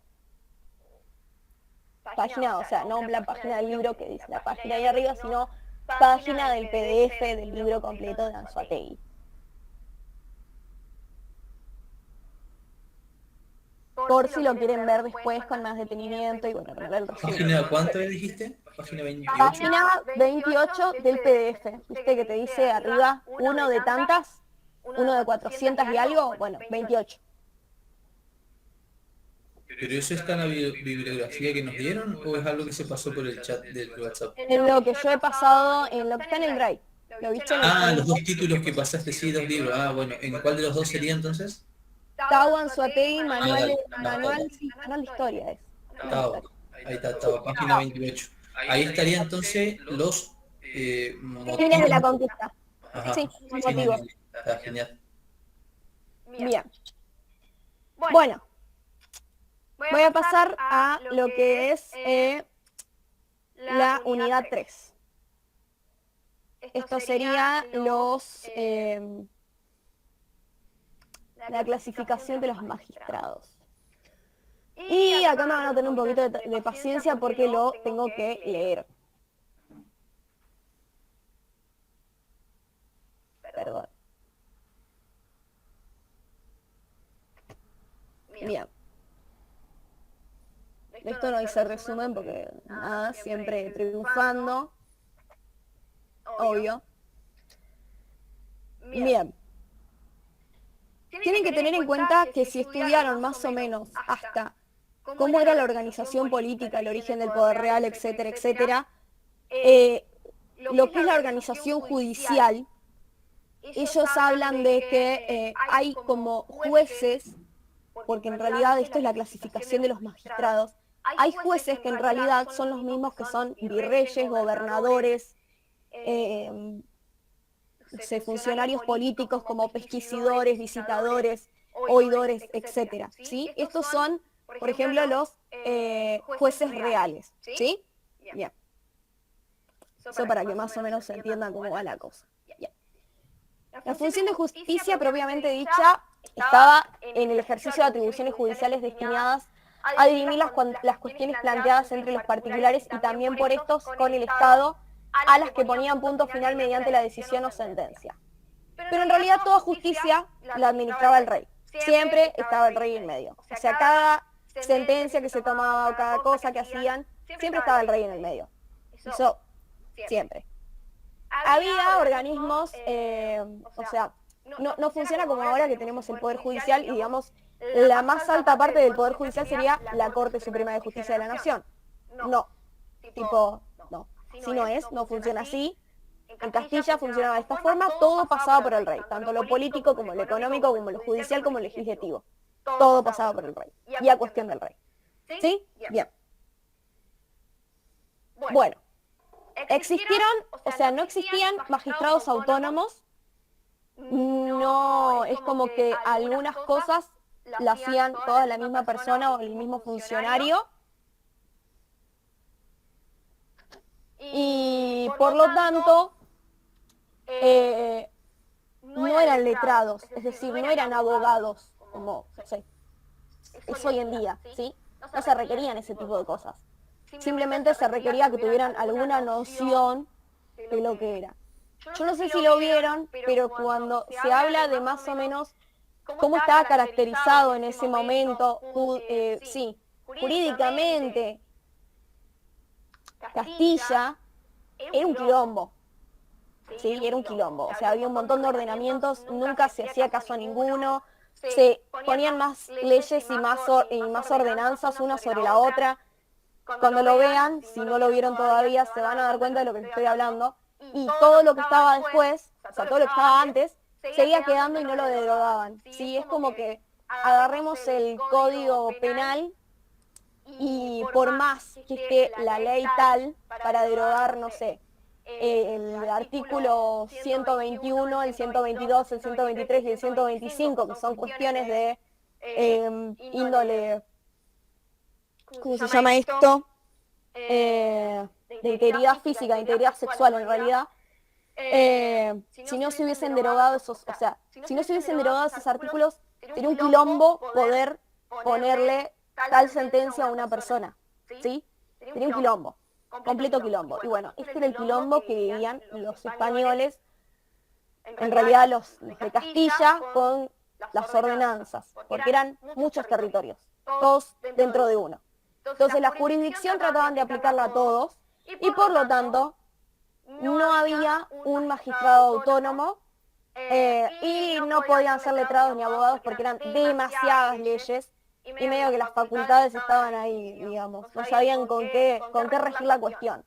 Página, o sea, no la página del libro que dice la página ahí arriba, sino página del PDF del libro completo de Anzoátegui. Por si lo quieren ver después con más detenimiento y bueno, ver el resumen. ¿Página cuánto dijiste? Página 28. Página 28 del PDF. ¿Viste que te dice arriba uno de tantas? Uno de 400 y algo. Bueno, 28. ¿Pero eso está en la bibliografía que nos dieron o es algo que se pasó por el chat del WhatsApp? En lo que yo he pasado, en lo que está en el Drive. ¿Lo viste en el Ah, Drive? los 2 títulos que pasaste, sí, 2 libros. Ah, bueno, ¿en cuál de los 2 sería entonces? Tawan Suatei, manual dale. de historia es. Estaba, ahí estaba, página 28. Ahí estaría entonces los Fines de la conquista. Ajá, Sí, fines motivos. Está genial. Bien. Bueno, voy a pasar a lo que es la unidad 3. Esto sería la clasificación de los magistrados. Y acá me van a tener un poquito de paciencia porque lo tengo que leer. Perdón. Bien. Esto no hice resumen porque nada, siempre triunfando. Obvio. Bien. Tienen que tener en cuenta que si estudiaron más o menos hasta cómo era la organización política, el origen del poder real, etcétera, etcétera, lo que es la organización judicial, ellos hablan de que hay como jueces, porque en realidad esto es la clasificación de los magistrados, hay jueces que en realidad son los mismos que son virreyes, gobernadores, funcionarios políticos como pesquisidores, visitadores, oidores, etcétera, ¿sí? Estos son, por ejemplo, los jueces reales, ¿sí? Bien. Eso para que más o menos se entienda cómo va la cosa. Bien. La función de justicia propiamente dicha estaba en el ejercicio de atribuciones judiciales destinadas a dirimir las cuestiones planteadas entre los particulares y también por estos con el Estado, a las que ponían punto final mediante la decisión o sentencia. Pero en realidad toda justicia la administraba el rey. Siempre estaba el rey en medio. O sea, cada sentencia que se tomaba o cada cosa que hacían, siempre estaba el rey en el medio. Eso, siempre. Había organismos, o sea, no funciona como ahora que tenemos el Poder Judicial y digamos, la más alta parte del Poder Judicial sería la Corte Suprema de Justicia de la Nación. No, tipo, no. Si no funciona así. En Castilla funcionaba de esta forma, todo pasaba por el rey, tanto lo político como lo económico, como lo judicial, como lo legislativo. Todo pasaba por el rey, y a cuestión del rey. ¿Sí? Bien. Bueno, no existían magistrados autónomos, no, es como que algunas cosas la hacían toda la misma persona o el mismo funcionario, y por lo tanto no eran letrados, es decir, no eran abogados como es hoy en día, ¿sí? No se requerían ese tipo de cosas. Simplemente se requería que tuvieran alguna noción de lo que era. Yo no sé si lo vieron, pero cuando se habla de más o menos cómo estaba caracterizado en ese momento, jurídicamente, Castilla era un quilombo. Sí, era un quilombo. O sea, había un montón de ordenamientos, nunca se hacía caso a ninguno, se ponían más leyes y más ordenanzas una sobre la otra. Cuando lo vean, si no lo vieron todavía, se van a dar cuenta de lo que les estoy hablando. y todo lo que estaba después, o sea, todo lo que estaba antes, seguía quedando y no lo derogaban. Sí, es como que agarremos el código penal y por más que esté la ley tal para derogar, no sé, el artículo 121, el 122, el 123 y el 125, que son cuestiones de índole, ¿cómo se llama esto? De integridad física, de integridad sexual en realidad, si no se hubiesen derogado esos, o sea, si no se hubiesen derogado esos artículos, sería un quilombo poder ponerle tal sentencia a una persona, ¿sí? Sería un quilombo, completo quilombo. Y bueno, este era el quilombo que vivían los españoles, en realidad los de Castilla, con las ordenanzas, porque eran muchos territorios, todos dentro de uno. Entonces la jurisdicción trataban de aplicarla a todos y por lo tanto no había un magistrado autónomo y no podían ser letrados ni abogados porque eran demasiadas leyes y medio que las facultades estaban ahí, digamos, no sabían con qué regir la cuestión.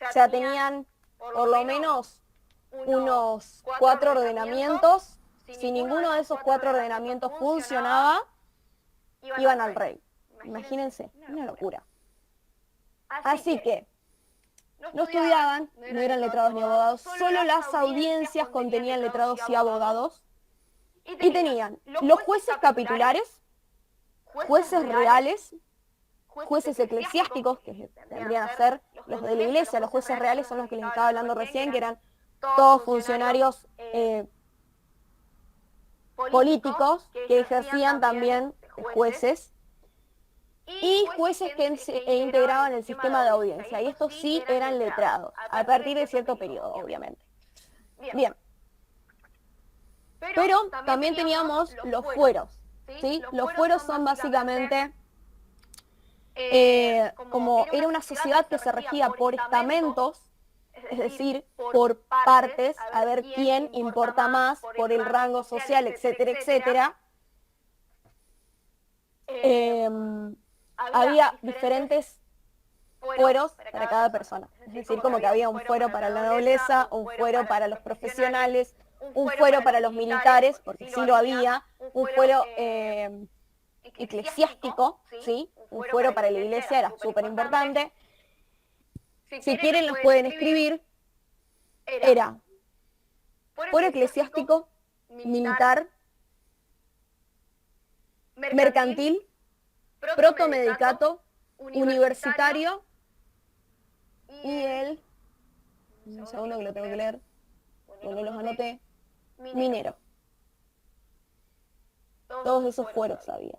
O sea, tenían por lo menos unos 4 ordenamientos. Si ninguno de esos 4 ordenamientos funcionaba, iban al rey. Imagínense, una locura. Así que no estudiaban, no eran letrados ni abogados, solo las audiencias contenían letrados y abogados, y tenían los jueces capitulares, jueces reales, jueces eclesiásticos, que tendrían a ser los de la iglesia. Los jueces reales son los que les estaba hablando recién, que eran todos funcionarios políticos que ejercían también jueces, y jueces que integraban el sistema de audiencia, y estos sí eran letrados, a partir de cierto periodo, obviamente. Bien. Pero también teníamos los fueros, ¿sí? Los fueros son básicamente, como era una sociedad que se regía por estamentos, es decir, por partes, a ver quién importa más, por el rango social, etcétera, etcétera. Había diferentes fueros para cada persona. Es decir, como que había un fuero para la nobleza, un fuero para los profesionales, un fuero para los militares, porque sí lo había, un fuero eclesiástico, ¿sí? Un fuero para la iglesia era súper importante. Si quieren los pueden escribir. Era fuero eclesiástico, militar, mercantil, protomedicato, universitario y el, un segundo que lo tengo que leer, bueno, los anoté, minero. Todos esos fueros había,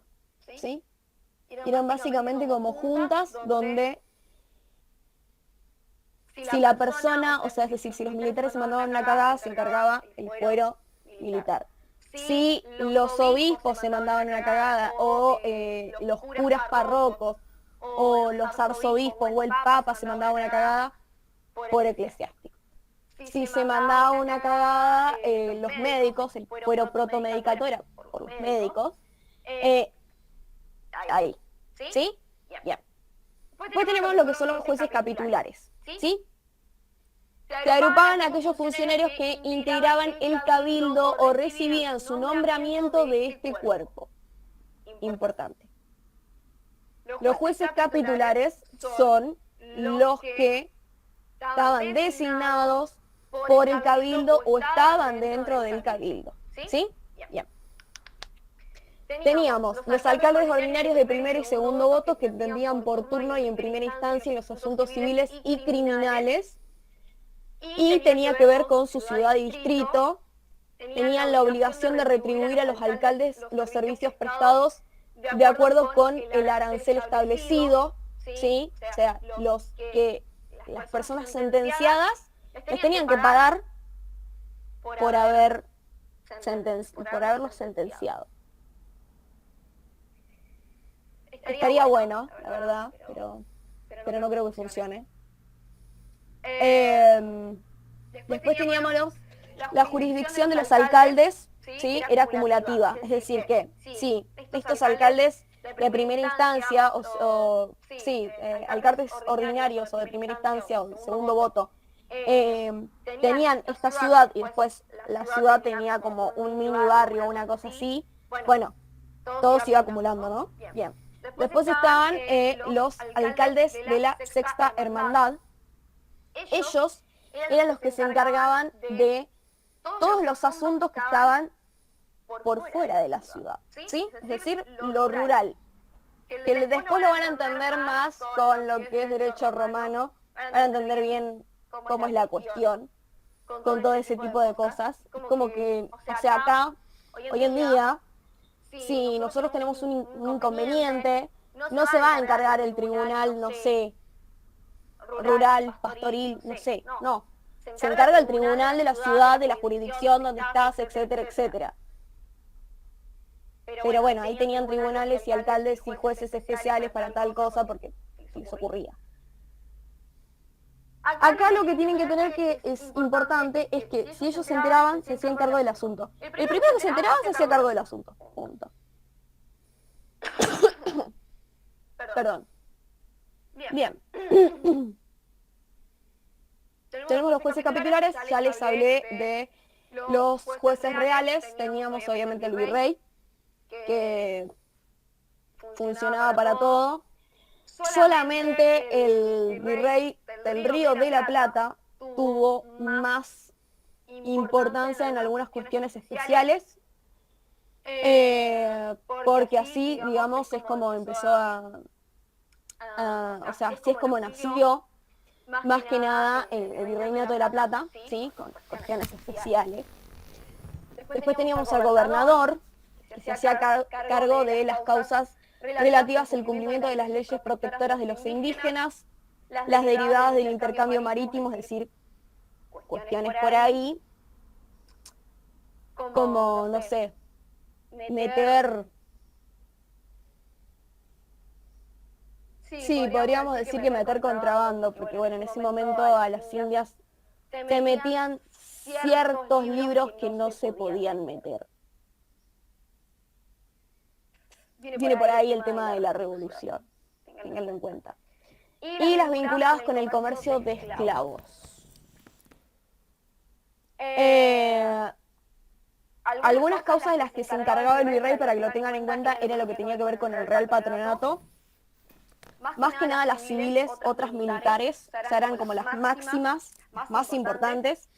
¿sí? Eran básicamente como juntas donde si la persona, o sea, es decir, si los militares se mandaban una cagada, se encargaba el fuero militar. Si los obispos se mandaban una cagada, o los curas parrocos, o los arzobispos, o el papa se mandaba una cagada, fuero eclesiástico. Si se mandaba una cagada, los médicos, el fuero protomedicato era por los médicos, ahí, ¿sí? Bien. Después tenemos lo que son los jueces capitulares, ¿sí? Se agrupaban aquellos funcionarios que integraban el cabildo o recibían su nombramiento de este cuerpo. Importante. Los jueces capitulares son los que estaban designados por el cabildo o estaban dentro del cabildo, ¿sí? Bien. Teníamos los alcaldes ordinarios de primer y segundo voto, que entendían por turno y en primera instancia en los asuntos civiles y criminales, y tenía que ver con su ciudad y distrito. Tenían la obligación de retribuir a los alcaldes los servicios prestados de acuerdo con el arancel establecido, ¿sí? O sea, las personas sentenciadas les tenían que pagar por haberlos sentenciado. Estaría bueno, la verdad, pero no creo que funcione. Después teníamos la jurisdicción de los alcaldes, ¿sí? Era acumulativa, es decir que sí, estos alcaldes de primera instancia, alcaldes ordinarios o de primera instancia o de segundo voto, tenían esta ciudad y después la ciudad tenía como un mini barrio, una cosa así, bueno, todo se iba acumulando, ¿no? Bien. Después estaban los alcaldes de la Sexta Hermandad. Ellos eran los que se encargaban de todos los asuntos que estaban por fuera de la ciudad, ¿sí? Es decir, lo rural. Que después lo van a entender más con lo que es derecho romano, van a entender bien cómo es la cuestión, con todo ese tipo de cosas. Como que, o sea, acá, hoy en día, si nosotros tenemos un inconveniente, no se va a encargar el tribunal, no sé, rural, pastoril, no sé, no. Se encarga el tribunal de la ciudad, de la jurisdicción donde estás, etcétera, etcétera. Pero bueno, ahí tenían tribunales y alcaldes y jueces especiales para tal cosa porque se les ocurría. Acá lo que tienen que tener que es importante es que si ellos se enteraban, se hacían cargo del asunto. El primero que se enteraba se hacía cargo del asunto. Punto. Perdón. Bien. Tenemos los jueces capitulares, ya les hablé de los jueces reales, teníamos obviamente el virrey, que funcionaba para todo. Solamente el virrey del Río de la Plata tuvo más importancia en algunas cuestiones especiales, porque así, digamos, es como empezó o sea, así es como nació, más que nada, el virreinato de la Plata, ¿sí? Con cuestiones especiales. Después teníamos al gobernador, que se hacía cargo de las causas relativas al cumplimiento de las leyes protectoras de los indígenas, las derivadas del intercambio marítimo, es decir, cuestiones por ahí, como, no sé, meter... Sí, podríamos decir que meter contrabando, porque bueno, en ese momento a las indias se metían ciertos libros que no se podían meter. Viene por ahí el tema de la revolución, tenganlo en cuenta. Y las vinculadas con el comercio de esclavos. Algunas causas de las que se encargaba el virrey, para que lo tengan en cuenta, era lo que tenía que ver con el Real Patronato. Más que nada las civiles, otras militares, o sea, eran como las máximas, más importantes.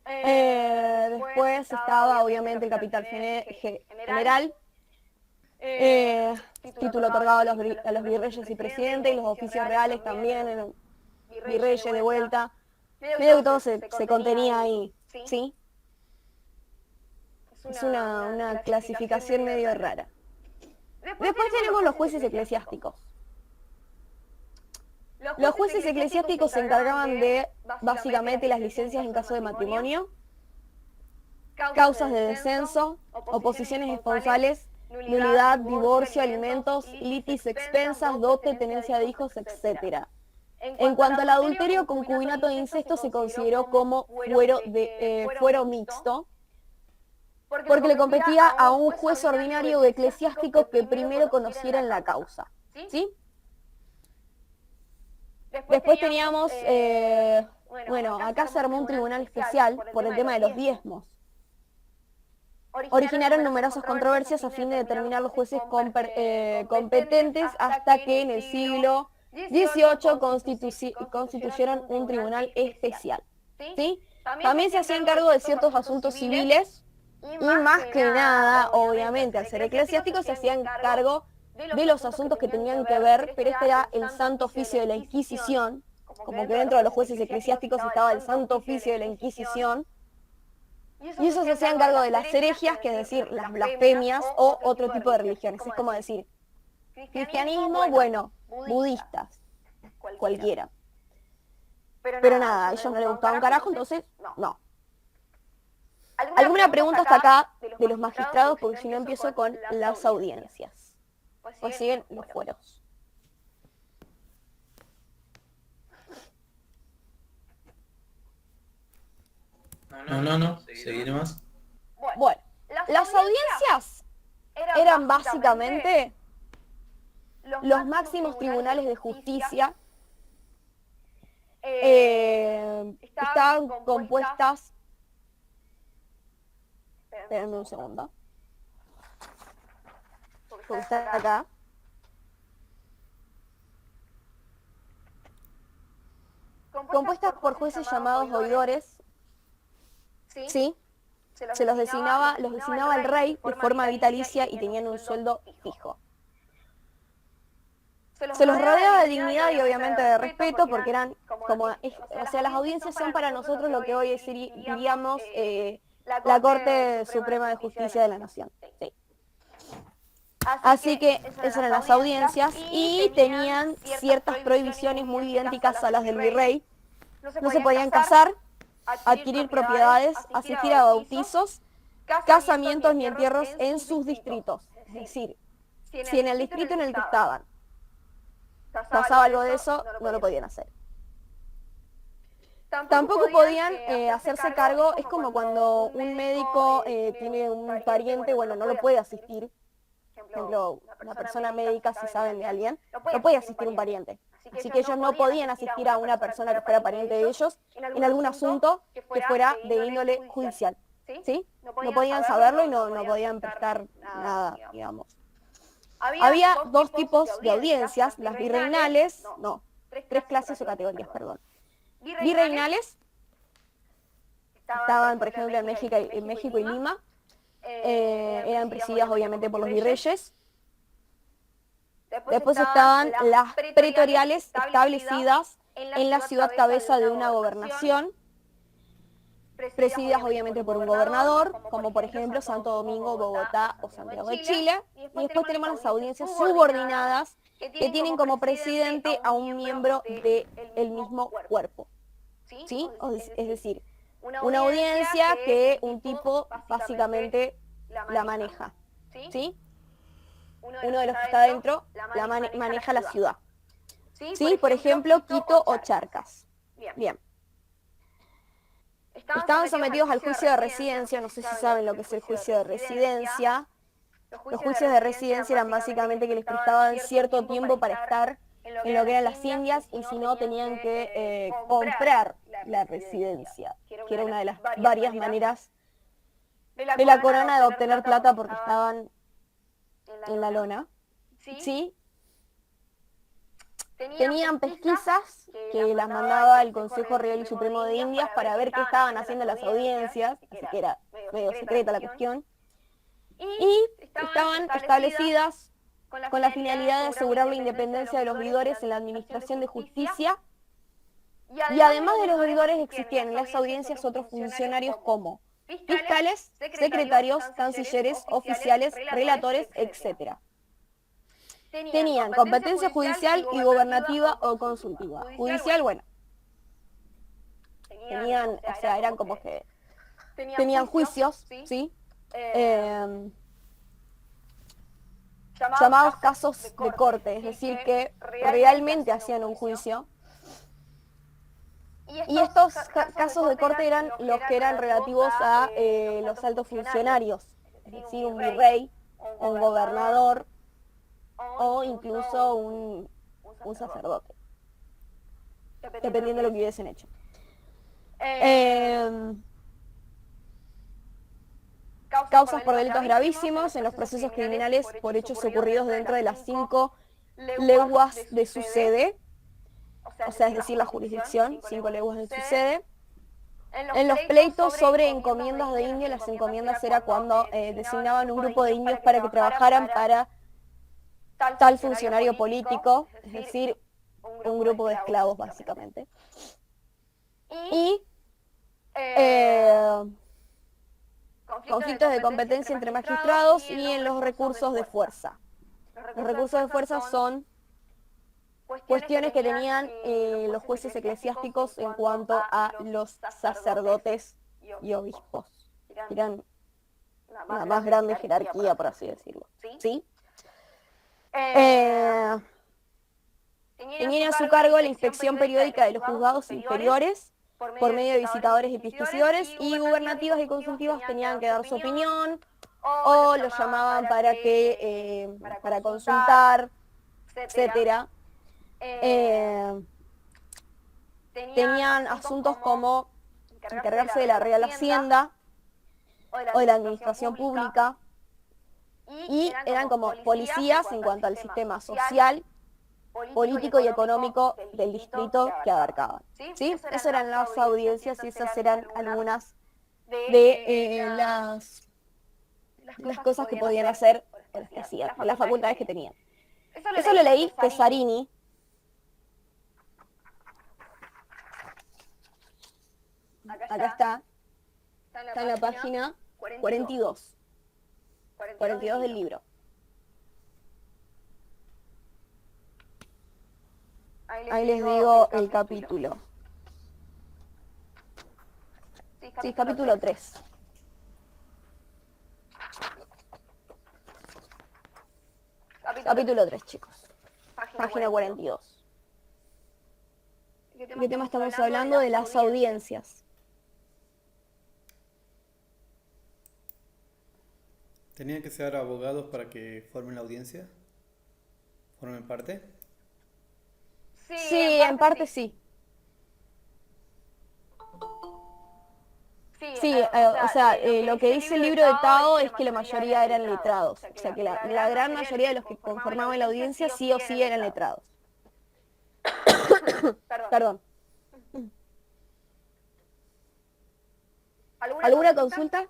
Después estaba obviamente el capital general, título otorgado a los virreyes y presidentes, los oficios reales también, virreyes de vuelta. Medio que todo se contenía ahí, ¿sí? Es una clasificación medio rara. Después tenemos los jueces eclesiásticos. Los jueces eclesiásticos se encargaban de, básicamente, las licencias en caso de matrimonio, causas de descenso, oposiciones esponsales, nulidad, divorcio, alimentos, litis expensas, dote, tenencia de hijos, etc. En cuanto al adulterio, concubinato e incesto se consideró como fuero mixto, porque le competía a un juez ordinario o eclesiástico que primero conociera en la causa, ¿sí? Después teníamos, bueno, acá se armó un tribunal especial por el tema de los diezmos. Originaron numerosas controversias a fin de determinar los jueces competentes hasta que en el siglo XVIII constituyeron un tribunal especial, ¿sí? También se hacían cargo de ciertos asuntos civiles y más que nada, obviamente, al ser eclesiásticos se hacían cargo de los asuntos que tenían que ver, pero este era el Santo Oficio de la Inquisición, como que dentro de los jueces eclesiásticos estaba el Santo Oficio de la Inquisición, y esos se hacían cargo de las herejías, que es decir, las blasfemias o otro tipo de religiones. Es como decir, cristianismo, bueno, budistas, cualquiera. Pero nada, a ellos no les gustaba un carajo, entonces, no. ¿Alguna pregunta hasta acá de los magistrados? Porque si no empiezo con las audiencias. Pues siguen los fueros. No, seguiré más. Bueno, las audiencias eran básicamente los máximos tribunales de justicia estaban compuestas, espérenme un segundo, porque está acá. Compuestas por jueces llamados oidores, ¿sí? Los designaba el rey de forma vitalicia y tenían un sueldo fijo. Se los rodeaba de dignidad y obviamente de respeto porque eran como, o sea, las audiencias son para nosotros lo que hoy diríamos la Corte Suprema de Justicia de la Nación. Sí. Así que esas eran las audiencias y tenían ciertas prohibiciones muy idénticas a las del virrey. No se podían casar, adquirir propiedades, asistir a bautizos, casamientos ni entierros en sus distritos. Es decir, si en el distrito en el que estaban pasaba algo de eso, no lo podían hacer. Tampoco podían hacerse cargo, es como cuando un médico tiene un pariente, bueno, no lo puede asistir. Por ejemplo, una persona médica, si saben de alguien, no puede asistir un pariente. Así que ellos no podían asistir a una persona que fuera pariente de ellos en algún asunto que fuera de índole judicial. ¿Sí? No podían saberlo y no podían prestar nada, digamos. Había dos tipos de audiencias, las virreinales, tres clases o categorías, perdón. Virreinales, estaban por ejemplo en México y Lima, eran presididas obviamente por los virreyes. Después estaban las pretoriales establecidas en la ciudad cabeza de una gobernación, presididas obviamente por un gobernador, como por ejemplo Santo Domingo, Bogotá o Santiago de Chile. Y después tenemos las audiencias subordinadas, que tienen como presidente a un miembro del mismo cuerpo. ¿Sí? Es decir, una audiencia que un tipo básicamente la maneja. ¿Sí? Uno de los que está dentro maneja la ciudad. ¿Sí? Por ejemplo, Quito o Charcas. Bien. Estaban sometidos al juicio de residencia, no sé si saben lo que es el juicio de residencia. Los juicios de residencia eran básicamente que les prestaban cierto tiempo para estar en lo que eran las Indias y si no tenían que comprar la residencia, que era una de las varias maneras de la corona de obtener plata porque estaban en la lona. ¿Sí? Tenían pesquisas que las mandaba el Consejo Real y Supremo de Indias para ver qué estaban haciendo las audiencias, así que era medio secreta la cuestión. Y estaban establecidas con la finalidad de asegurar la independencia de los oidores en la administración de justicia. Y además de los oidores existían en las audiencias otros funcionarios como fiscales, secretarios, cancilleres, oficiales, relatores, etc. Tenían competencia judicial y gobernativa o consultiva. Judicial, bueno, tenían, o sea, eran como que tenían juicios, ¿sí? Llamados casos de corte, es decir, que realmente hacían un juicio. Y estos casos de corte eran los que eran relativos a los altos funcionarios, es decir, un virrey, un gobernador o incluso un sacerdote, dependiendo de lo que hubiesen hecho. Causas por delitos gravísimos en los procesos criminales por hechos ocurridos dentro de las 5 leguas de su sede, o sea, es decir, la jurisdicción, 5 leguas de su sede. En los pleitos sobre encomiendas de indios, las encomiendas era cuando designaban un grupo de indios para que trabajaran para tal funcionario político, es decir, un grupo de esclavos básicamente. Y conflictos de competencia entre magistrados y en los recursos de fuerza. Los recursos de fuerza son cuestiones que tenían los jueces eclesiásticos en cuanto a los sacerdotes y obispos. Eran una más grande jerarquía, por así decirlo. ¿Sí? Tenían a su cargo la inspección periódica de los juzgados inferiores por medio de visitadores y pesquisidores, y gubernativas y consultivas tenían que dar su opinión o los llamaban para consultar, etcétera. tenían asuntos como encargarse de la Real Hacienda o de la administración pública, y eran como policías en cuanto al sistema social, político y económico del distrito que abarcaban. ¿Sí? Esas eran las audiencias y esas eran algunas de las cosas que podían hacer, o las que hacían, las facultades que tenían. Eso lo leí Pesarini. Acá está en la página 42 del libro. Ahí les digo el capítulo. Sí, capítulo 3. Capítulo 3, chicos. Página 42. ¿De qué tema estamos hablando? De las audiencias. ¿Tenían que ser abogados para que formen la audiencia? ¿Formen parte? Sí, en parte sí. Sí, o sea, lo que dice el libro de Tao es que la mayoría eran letrados. O sea, que la gran mayoría de los que conformaban la audiencia sí o sí eran letrados. Perdón. ¿Alguna consulta?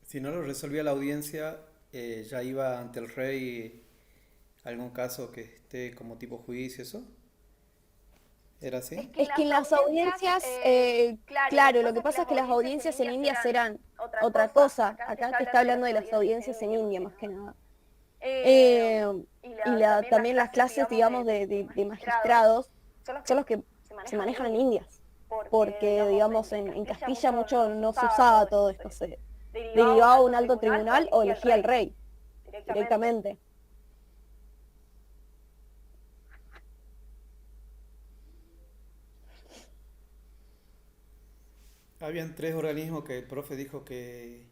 Si no lo resolvía la audiencia, ya iba ante el rey algún caso que esté como tipo juicio, ¿eso? ¿Era así? Es que en las audiencias, claro, lo que pasa es que las audiencias en India serán otra cosa. Acá te está hablando de las audiencias en India, más que nada. También las clases, digamos, de magistrados son los que se manejan en Indias. Porque, digamos, en Castilla mucho no se usaba todo esto. Se derivaba a un alto tribunal o elegía al rey directamente. Habían 3 organismos que el profe dijo que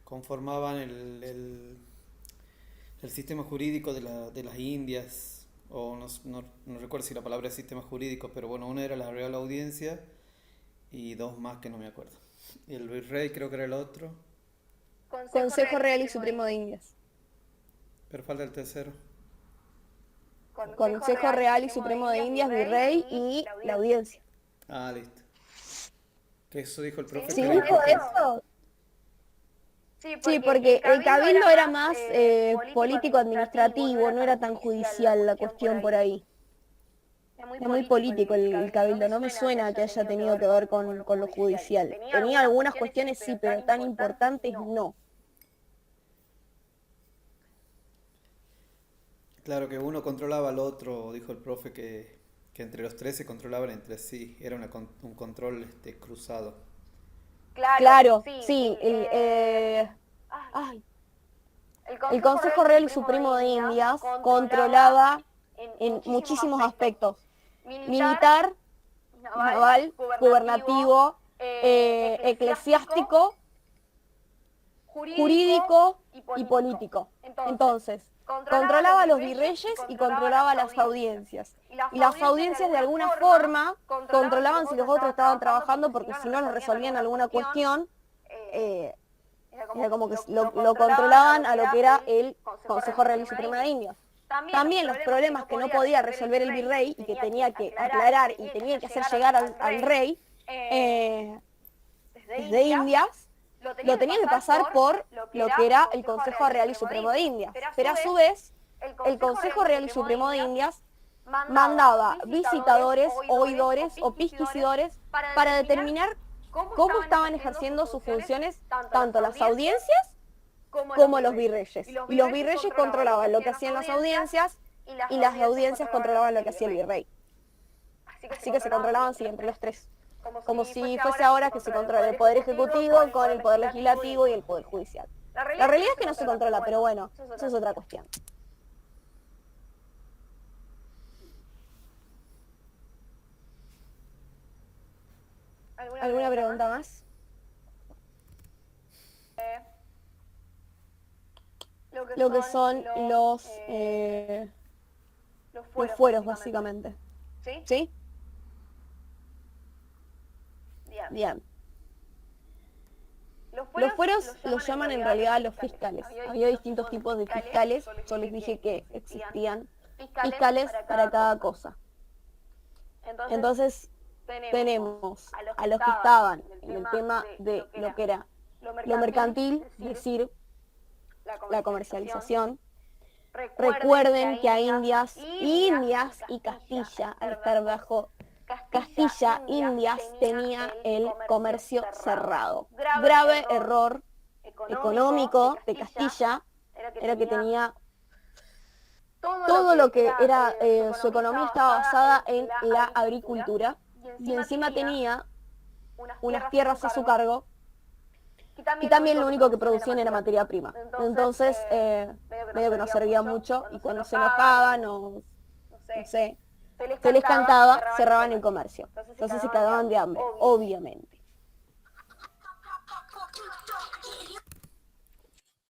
conformaban el sistema jurídico de las Indias, o no recuerdo si la palabra es sistema jurídico, pero bueno, una era la Real Audiencia y 2 más que no me acuerdo. Y el virrey creo que era el otro, Consejo Real y Supremo de Indias. pero falta el tercero. Consejo Real y Supremo de Indias, virrey y la audiencia. Ah, listo. Que eso dijo el profe. ¿Sí que dijo eso? Sí, porque el cabildo era más político-administrativo, no era tan judicial la cuestión por ahí. Es muy político el cabildo, no me suena que haya tenido que ver con lo judicial. Tenía algunas cuestiones sí, pero tan importantes no. Claro que uno controlaba al otro, dijo el profe que entre los 3 se controlaban entre sí, era un control cruzado. Claro, sí. El Consejo Real y Supremo de Indias controlaba en muchísimos aspectos. Militar, naval, gubernativo, eclesiástico, jurídico y político. Entonces, controlaba a los virreyes y controlaba las audiencias. Y las audiencias de alguna forma controlaban si los otros estaban trabajando, porque si no les resolvían alguna cuestión, era como que lo controlaban a lo que era el Consejo Real y Supremo de Indias. También los problemas que no podía resolver el virrey y que tenía que aclarar y tenía que hacer llegar al rey desde Indias, lo tenía que pasar por lo que era el Consejo Real y Supremo de Indias. Pero a su vez, el Consejo Real y Supremo de Indias mandaba visitadores, oidores o pesquisidores para determinar cómo estaban ejerciendo sus funciones tanto las audiencias como los virreyes. Y los virreyes controlaban lo que hacían las audiencias y las audiencias controlaban lo que hacía el virrey. Así que se controlaban sí entre los 3. Como si fuese ahora que se controla el Poder Ejecutivo con el Poder Legislativo y el Poder Judicial. La realidad es que no se controla, pero bueno, eso es otra cuestión. ¿Alguna pregunta más? Lo que son los fueros básicamente. ¿Sí? Bien. Los fueros los llaman en realidad los fiscales. Había distintos tipos de fiscales, yo les dije que existían fiscales para cada cosa. Entonces tenemos a los que estaban en el tema de lo que era lo mercantil, es decir, la comercialización. Recuerden que a Indias y Castilla, al estar bajo Castilla, Indias tenía el comercio cerrado. Grave error económico de Castilla era que tenía todo lo que era su economía estaba basada en la agricultura y encima tenía unas tierras a su cargo y también lo único que producían era materia prima. Entonces, medio que no servía mucho y cuando se enojaban o, no sé, se les cantaba, cerraban el comercio. Entonces se cagaban de hambre, obviamente.